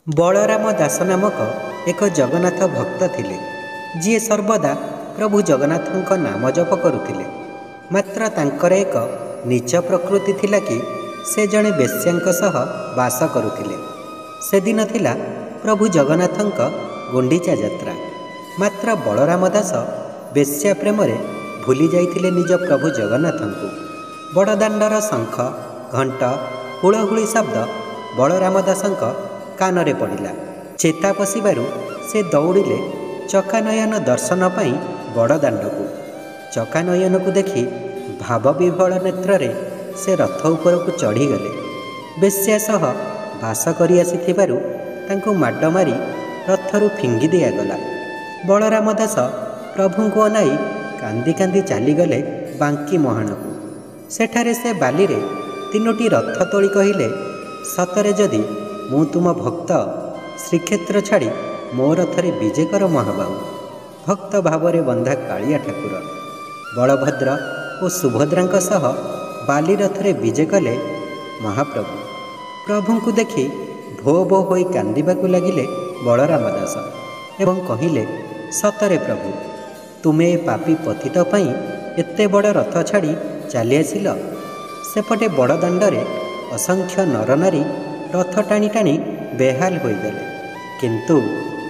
बलराम दास नामक एक जगन्नाथ भक्त थिले, जी सर्वदा प्रभु जगन्नाथ नाम जप करुथिले। मात्र तांकर एक नीच प्रकृति थिला कि से जड़े बेश्यांक सह बास करुथिले। से दिन थिला प्रभु जगन्नाथଙ୍କ गुंडीचा यात्रा। मात्र बलराम दास बेश्या प्रेम भूली जाइथिले निज प्रभु जगन्नाथଙ୍କୁ। बड़दाण्डर शंख घंट हुलहुली शब्द बलराम दासଙ୍କ कानरे पड़िला। चेता पशिबारु से दौड़िले चकानयन दर्शन पाई बड़दाण्डकु। चकानयनकु देखि भावविह्वल नेत्ररे से रथ उपरकु चढ़ीगले। बेश्या सह बास करि आसिथिबारु तांकु माड मारी रथरु फिंगी दियागला। बलराम दास प्रभुଙ୍କୁ अनाई कांदी कांदी चलीगले बांकी मुहाणकु। सेठारे से बालीरे तीनोटी रथ तोली कहिले, सतरे जदि मु तुम भक्त श्रीक्षेत्र छाड़ी मो रथरे विजे कर महाबाहु। भक्त भावरे बंधा कालिया ठाकुर बलभद्र और सुभद्रांक सह बाली रथरे विजे कले महाप्रभु। प्रभुଙ୍କୁ देखि भो भो होई कांदिबाकु लागिले बलराम दास एवं कहिले, सतरे प्रभु तुमे पापी पतित पई एते बड़ रथ छाड़ी चली आसिल। सेपटे बड़दाण्डरे असंख्य नरनारी रथ टाणी टाणी बेहाल होईगले, किंतु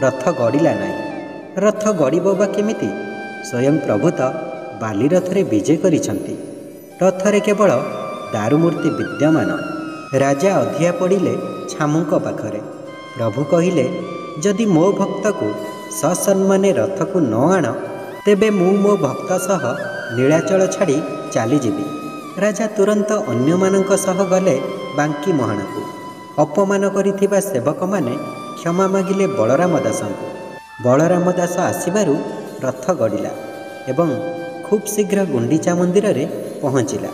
रथ गड़िला नहीं। रथ गड़िब बा केमिति? स्वयं प्रभु तो बाली रथरे विजे करिसंती। रथरे केवल दारुमूर्ति विद्यमान। राजा अधिया पड़िले छामुंक पाखरे। प्रभु कहिले, जदि मो भक्त को ससम्माने रथ को न आण, तेबे मु मो भक्त सह नीलाचल छाड़ी चलीजीवि। राजा तुरंत अन्य मानक सह गले बांकी मुहाणकु। अपमान करिथिबा सेवक माने क्षमा मागिले बलराम दासଙ୍କୁ। बलराम दास आसिबारु रथ गड़िला एवं खूब शीघ्र गुंडीचा मंदिर रे पहुँचिला।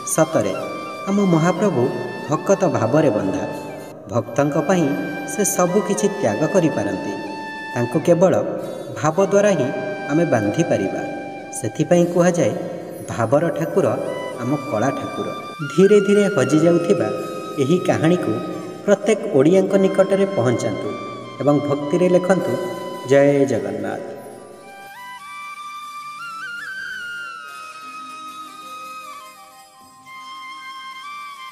सतरे आम महाप्रभु भक्त भावरे बंधा। भक्तंक पई से सबु किछि त्याग करि पारंती। तांको केवल भाव द्वारा ही आमे बांधी पारिबा। सेथिपई कुहा जाय, भावर ठाकुर आम कला ठाकुर। धीरे धीरे हजि जाउथिबा एही कहानी को प्रत्येक ओडियांक निकटरे पहुँचातु एवं भक्ति रे लेखंतु। जय जगन्नाथ।